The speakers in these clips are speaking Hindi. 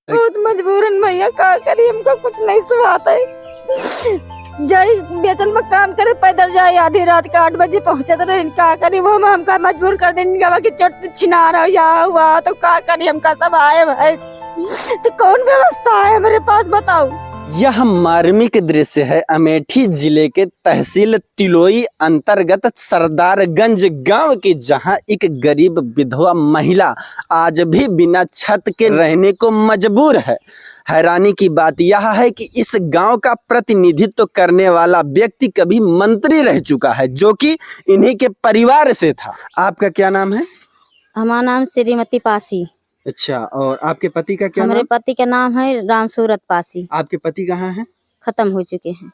बहुत मजबूरन भैया, का करी, हमको कुछ नहीं सुहाता है। जाई बेचन में काम करे, पैदल जाए, आधी रात के 8 बजे पहुंचे तो रही, का करी, वो में हमका मजबूर कर देने कि चोट छिना रहा या हुआ तो का करी, हमका सब आए भाई। तो कौन व्यवस्था है मेरे पास, बताओ। यह मार्मिक दृश्य है अमेठी जिले के तहसील तिलोई अंतर्गत सरदारगंज गांव की, जहां एक गरीब विधवा महिला आज भी बिना छत के रहने को मजबूर है। हैरानी की बात यह है कि इस गांव का प्रतिनिधित्व करने वाला व्यक्ति कभी मंत्री रह चुका है, जो कि इन्हीं के परिवार से था। आपका क्या नाम है? हमारा नाम श्रीमती पासी। अच्छा, और आपके पति का क्या हमारे नाम? पति का नाम है रामसूरत पासी। आपके पति कहाँ हैं? खत्म हो चुके हैं।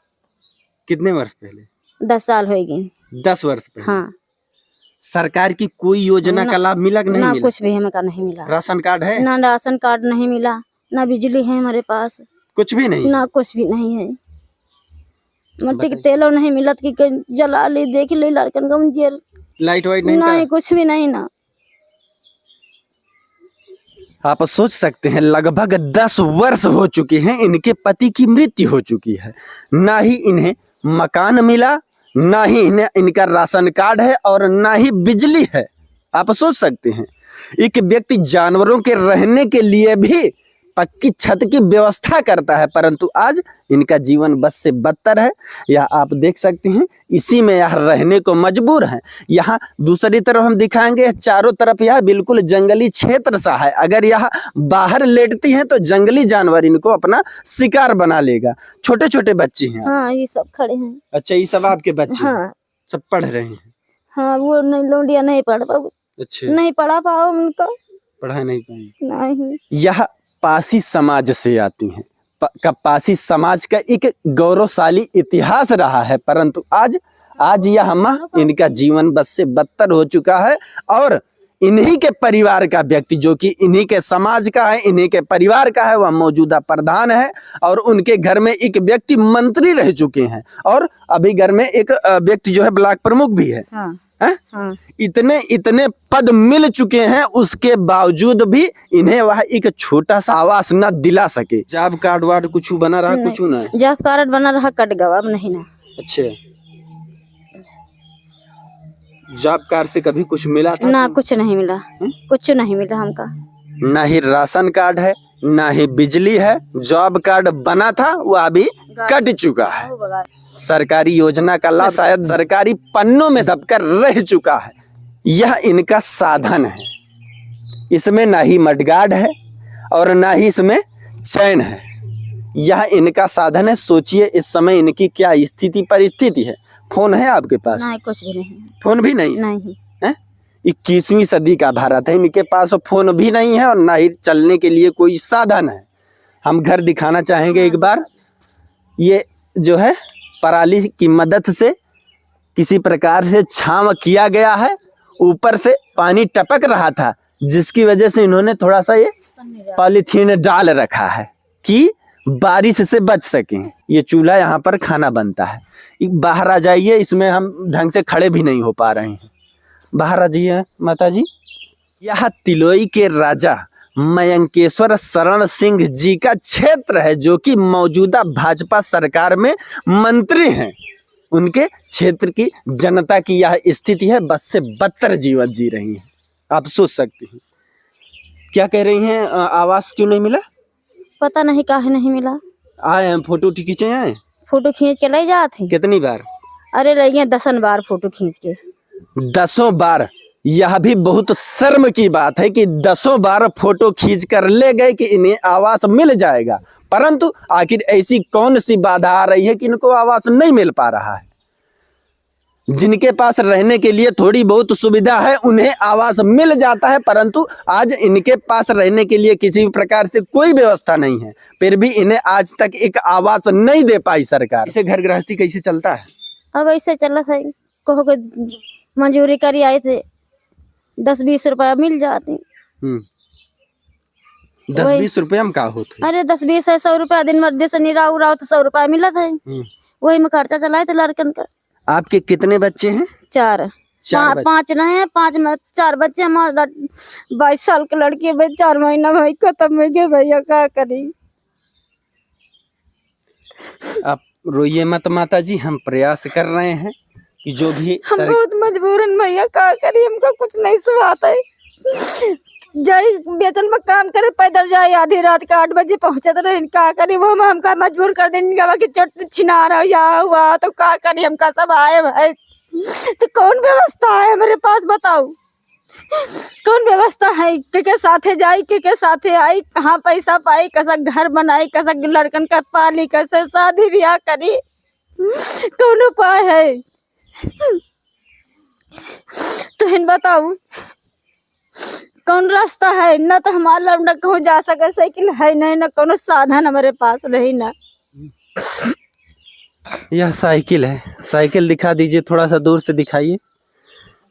कितने वर्ष पहले? 10 साल हो गए। 10 वर्ष पहले। हाँ। सरकार की कोई योजना का लाभ मिला कि नहीं ना मिला? कुछ भी हमका नहीं मिला। राशन कार्ड है? ना राशन कार्ड नहीं मिला, ना बिजली है हमारे पास, कुछ भी नहीं? ना कुछ भी नहीं है। मट्टी के तेलों नहीं मिलत कि जला ले, देख ले लड़कन का मुझे। लाइट वाइट नहीं? नहीं, कुछ भी नहीं ना। आप सोच सकते हैं, लगभग 10 वर्ष हो चुके हैं इनके पति की मृत्यु हो चुकी है। ना ही इन्हें मकान मिला, ना ही इन्हें इनका राशन कार्ड है और ना ही बिजली है। आप सोच सकते हैं, एक व्यक्ति जानवरों के रहने के लिए भी पक्की छत की व्यवस्था करता है, परंतु आज इनका जीवन बस से बदतर है। यह आप देख सकते हैं, इसी में यह रहने को मजबूर हैं। यहाँ दूसरी तरफ हम दिखाएंगे, चारों तरफ यह बिल्कुल जंगली क्षेत्र सा है। अगर यह बाहर लेटती हैं तो जंगली जानवर इनको अपना शिकार बना लेगा। छोटे छोटे बच्चे हैं। हाँ, ये सब खड़े हैं। अच्छा, ये सब आपके बच्चे? हाँ। सब पढ़ रहे हैं? हाँ, वो नहीं, लोंडिया नहीं पढ़ पाओ। अच्छा, नहीं पढ़ा पाओ उनको, पढ़ा नहीं पाएंगे। नहीं। यह पासी समाज से आती हैं। पासी समाज का एक गौरवशाली इतिहास रहा है, परंतु आज यह इनका जीवन बस से बदतर हो चुका है। और इन्हीं के परिवार का व्यक्ति, जो कि इन्हीं के समाज का है, इन्हीं के परिवार का है, वह मौजूदा प्रधान है। और उनके घर में एक व्यक्ति मंत्री रह चुके हैं, और अभी घर में एक व्यक्ति जो है ब्लॉक प्रमुख भी है। हाँ। हाँ। इतने पद मिल चुके हैं, उसके बावजूद भी इन्हें वह एक छोटा सा आवास न दिला सके। जॉब कार्ड वार्ड कुछ बना रहा? कुछ ना? जॉब कार्ड बना रहा, कट गवा, अब नहीं ना। अच्छा, जॉब कार्ड से कभी कुछ मिला था? ना, कुछ नहीं मिला। कुछ नहीं मिला हमका। ना ही राशन कार्ड है, ना ही बिजली है। जॉब कार्ड बना था, वह अभी कट चुका है। सरकारी योजना का लाभ शायद सरकारी पन्नों में दबकर रह चुका है। यह इनका साधन है। इसमें ना ही मडगार्ड है और ना ही इसमें चैन है। यह इनका साधन है। सोचिए इस समय इनकी क्या स्थिति परिस्थिति है। फोन है आपके पास? नहीं, कुछ भी नहीं। फोन भी नहीं? नहीं। 21वीं सदी का भारत है, इनके पास फोन भी नहीं है और ना ही चलने के लिए कोई साधन है। हम घर दिखाना चाहेंगे एक बार। ये जो है पराली की मदद से किसी प्रकार से छांव किया गया है। ऊपर से पानी टपक रहा था, जिसकी वजह से इन्होंने थोड़ा सा ये पॉलीथीन डाल रखा है कि बारिश से बच सकें। ये चूल्हा यहाँ पर खाना बनता है। बाहर आ जाइए, इसमें हम ढंग से खड़े भी नहीं हो पा रहे हैं। बाहर आ जाइए माता जी। यह तिलोई के राजा मयंकेश्वर शरण सिंह जी का क्षेत्र है, जो कि मौजूदा भाजपा सरकार में मंत्री हैं। उनके क्षेत्र की जनता की यह स्थिति है, बस से बदतर जीवन जी रही है। आप सोच सकते हैं। क्या कह रही हैं, आवास क्यों नहीं मिला? पता नहीं काहे नहीं मिला। आए हम फोटो खींचे आए। फोटो खींच के ले जाते। कितनी बार? अरे लगे 10 बार फोटो खींच के। 10 बार? यह भी बहुत शर्म की बात है कि 10 बार फोटो खींच कर ले गए कि इन्हें आवास मिल जाएगा, परंतु आखिर ऐसी कौन सी बाधा आ रही है कि इनको आवास नहीं मिल पा रहा है। जिनके पास रहने के लिए थोड़ी बहुत सुविधा है, उन्हें आवास मिल जाता है, परंतु आज इनके पास रहने के लिए किसी भी प्रकार से कोई व्यवस्था नहीं है। फिर भी इन्हें आज तक एक आवास नहीं दे पाई सरकार। इसे घर गृहस्थी कैसे चलता है? अब ऐसे चला था, कहो के मंजूरी करी आए थे, 10-20 रुपया मिल जाते। 10-20 रुपया में का होते? अरे 10-20 है, 100 रुपया दिन मर्दे से निरा उड़ा तो 100 रुपया मिला था। वही में खर्चा चलाए थे लड़कन का। आपके कितने बच्चे हैं? 4। पांच रहे हैं, 5 में 4 बच्चे। हमारा 22 साल की लड़की है, 4 महीना भाई खत्म हो गया भैया, क्या करी। आप रोइए मत माता जी, हम प्रयास कर रहे हैं कि जो भी हम बहुत मजबूरन भैया, क्या करी, हमको कुछ नहीं सुहाता है। जाई बेचल में काम करे, पैदल जाए, आधी रात के 8 बजे पहुंचे तो रहे, क्या करी। वो में हमका मजबूर कर देने कि चट छिना रहा या हुआ तो क्या करी, हमका सब आए भाई। तो कौन व्यवस्था है मेरे पास, बताओ कौन व्यवस्था है। के साथे जाई, के साथे आई, कहाँ पैसा पाई, कैसा घर बनाई, कैसा लड़कन का पाली, कैसे शादी ब्याह करी, कौन उपाय है तो हिन बताऊ कौन रास्ता है। न तो हमारा लड़का कहूँ जा सके, साइकिल है नहीं, न कोनो साधन हमारे पास रही ना। यह साइकिल है, साइकिल दिखा दीजिए, थोड़ा सा दूर से दिखाइए।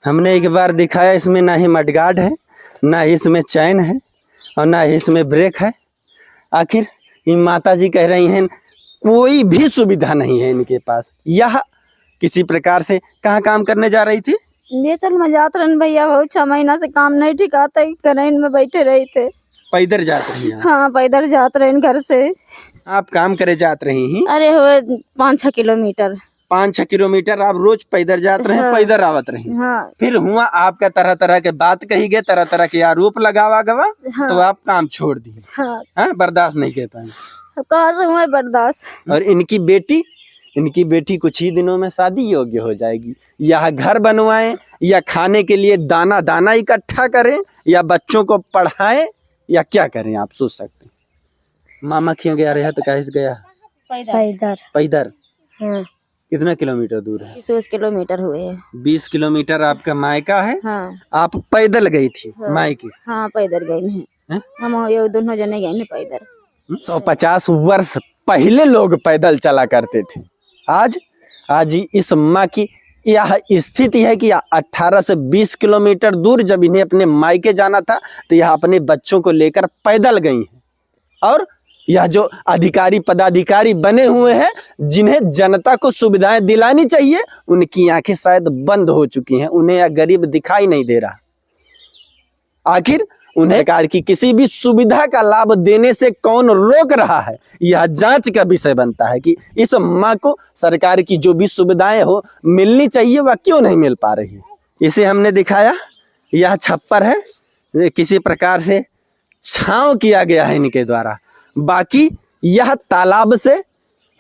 हमने एक बार दिखाया, इसमें ना ही मडगार्ड है, ना ही इसमें चैन है, और ना ही इसमें ब्रेक है। आखिर ये माता जी कह रही हैं कोई भी सुविधा नहीं है इनके पास। यह किसी प्रकार से कहाँ काम करने जा रही थी? बेचल में जात रहे भैया, बहुत 6 महीना से काम नहीं ठिकाता, ट्रेन में बैठे रहे थे। पैदल जात रही हैं? हाँ, पैदल जात रहे घर से। आप काम करे जात रही हैं? अरे हुए 5-6 किलोमीटर। 5-6 किलोमीटर आप रोज पैदल जाते रहे? हाँ। पैदल आवत रही? हाँ। फिर हुआ आपका तरह तरह के बात कही गए, तरह तरह के आरोप लगावा गवा। हाँ। तो आप काम छोड़ दिए? हाँ। हाँ, बर्दाश्त नहीं कर पाए? कहाँ से हुआ बर्दाश्त। और इनकी बेटी कुछ ही दिनों में शादी योग्य हो जाएगी। या घर बनवाएं, या खाने के लिए दाना दाना इकट्ठा करें, या बच्चों को पढ़ाएं, या क्या करें आप सोच सकते हैं। मामा क्यों गया रहा तो कैसे गया? पैदल। हाँ। कितना किलोमीटर दूर है? 20 किलोमीटर हुए हैं। 20 किलोमीटर आपका मायका है? हाँ। आप पैदल गई थी? हाँ। मायके? हाँ, पैदल गए नहीं, हम ये दोनों जने गए नहीं पैदल। तो 50 वर्ष पहले लोग पैदल चला करते थे। आज इस माँ की यह स्थिति है कि 18 से 20 किलोमीटर दूर जब इन्हें अपने मायके जाना था तो यह अपने बच्चों को लेकर पैदल गई हैं। और यह जो अधिकारी पदाधिकारी बने हुए हैं, जिन्हें जनता को सुविधाएं दिलानी चाहिए, उनकी आंखें शायद बंद हो चुकी हैं, उन्हें यह गरीब दिखाई नहीं दे रहा। आखिर उन्हें सरकार की किसी भी सुविधा का लाभ देने से कौन रोक रहा है, यह जांच का विषय बनता है कि इस माँ को सरकार की जो भी सुविधाएं हो मिलनी चाहिए, वह क्यों नहीं मिल पा रही है। इसे हमने दिखाया, यह छप्पर है, किसी प्रकार से छांव किया गया है इनके द्वारा। बाकी यह तालाब से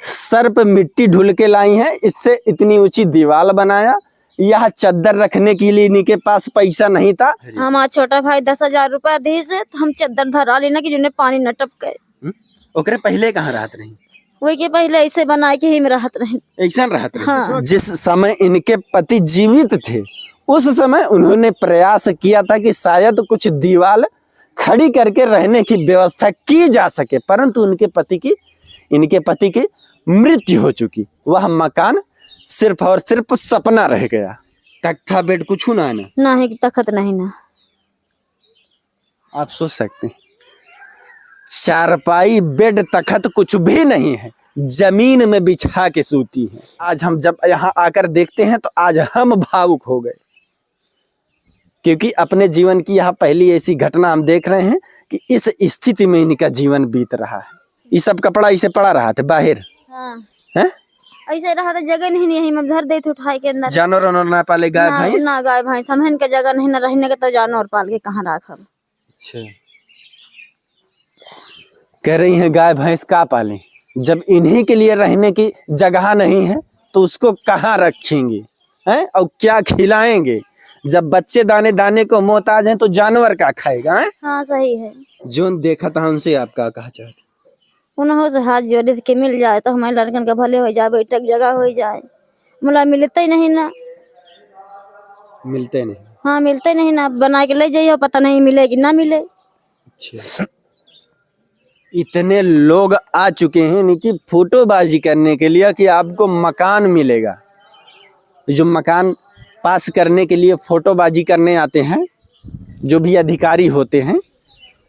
सर पे मिट्टी ढुल के लाई है, इससे इतनी ऊंची दीवार बनाया। यह चद्दर रखने के लिए इनके पास पैसा नहीं था। हमारा छोटा भाई 10,000 रुपया दी से तो हम चद्दर धरा लेना कि जिन्हें पानी न टपके। ओकरे पहले कहाँ रहत रही? वही के पहले ऐसे बना के ही में रहत रहे। ऐसा रहत रही? हाँ। जिस समय इनके पति जीवित थे उस समय उन्होंने प्रयास किया था कि शायद कुछ दीवार खड़ी करके रहने की व्यवस्था की जा सके, परंतु इनके पति की मृत्यु हो चुकी। वह मकान सिर्फ और सिर्फ सपना रह गया। तख्ता बेड कुछ ना है ना है कि तखत नहीं ना। आप सोच सकते हैं, चारपाई बेड तखत कुछ भी नहीं है, जमीन में बिछा के सूती है। आज हम जब यहाँ आकर देखते हैं तो आज हम भावुक हो गए, क्योंकि अपने जीवन की यह पहली ऐसी घटना हम देख रहे हैं कि इस स्थिति में इनका जीवन बीत रहा है। ये सब कपड़ा इसे पड़ा रहा था बाहर। हाँ। है? ऐसे रहा था, जगह नहीं है, हम धर दे थे उठाई के अंदर। जानवर ना पाले, गाय भैंस ना गाय भैंस हमहन के जगह नहीं, न रहने के तो जानवर पाल के कहाँ रखब। अच्छा, कह रही हैं गाय भैंस का पालें, जब इन्हीं के लिए रहने की जगह नहीं है तो उसको कहाँ रखेंगे हैं, और क्या खिलाएंगे। जब बच्चे दाने दाने को मोहताज हैं तो जानवर का खाएगा है? हाँ, सही है। जो देखा था उनसे आप क्या कहा चाहते? उन्होंने से हाथ जोड़े के मिल जाए तो हमारे लड़कन का भले हो जाए, बैठक जगह हो जाए। मुला मिलते ही नहीं ना। मिलते नहीं? हाँ, मिलते नहीं ना, बना के ले जाइए, पता नहीं मिलेगी ना मिले। अच्छा, इतने लोग आ चुके हैं इनकी फोटोबाजी करने के लिए कि आपको मकान मिलेगा। जो मकान पास करने के लिए फोटोबाजी करने आते हैं, जो भी अधिकारी होते हैं,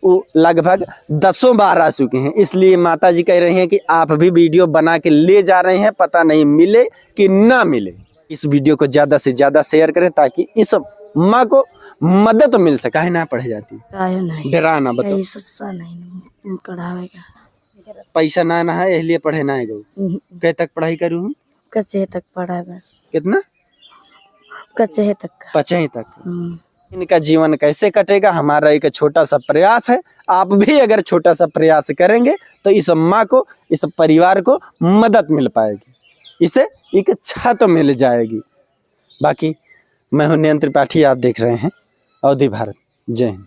वो लगभग 10 बार आ चुके हैं। इसलिए माता जी कह रही हैं कि आप भी वीडियो बना के ले जा रहे हैं, पता नहीं मिले कि ना मिले। इस वीडियो को ज़्यादा से ज़्यादा शेयर करें ताकि इस माँ को मदद मिल सके। काहे ना पढ़े जाती काहे नहीं डरा ना बताओ, यही सस्ता नहीं पढ़ावेगा पैसा ना है इसलिए पढ़े ना है। कहे तक पढ़ाई करूँ हूँ? कच्चे तक पढ़ा बस कितना? कच्चे तक का। 5 तक। इनका जीवन कैसे कटेगा हमारा एक छोटा सा प्रयास है। आप भी अगर छोटा सा प्रयास करेंगे तो इस माँ को, इस परिवार को मदद मिल पाएगी, इसे एक छत तो मिल जाएगी। बाकी मैं हूं नयन त्रिपाठी, आप देख रहे हैं अवधि भारत। जय हिंद।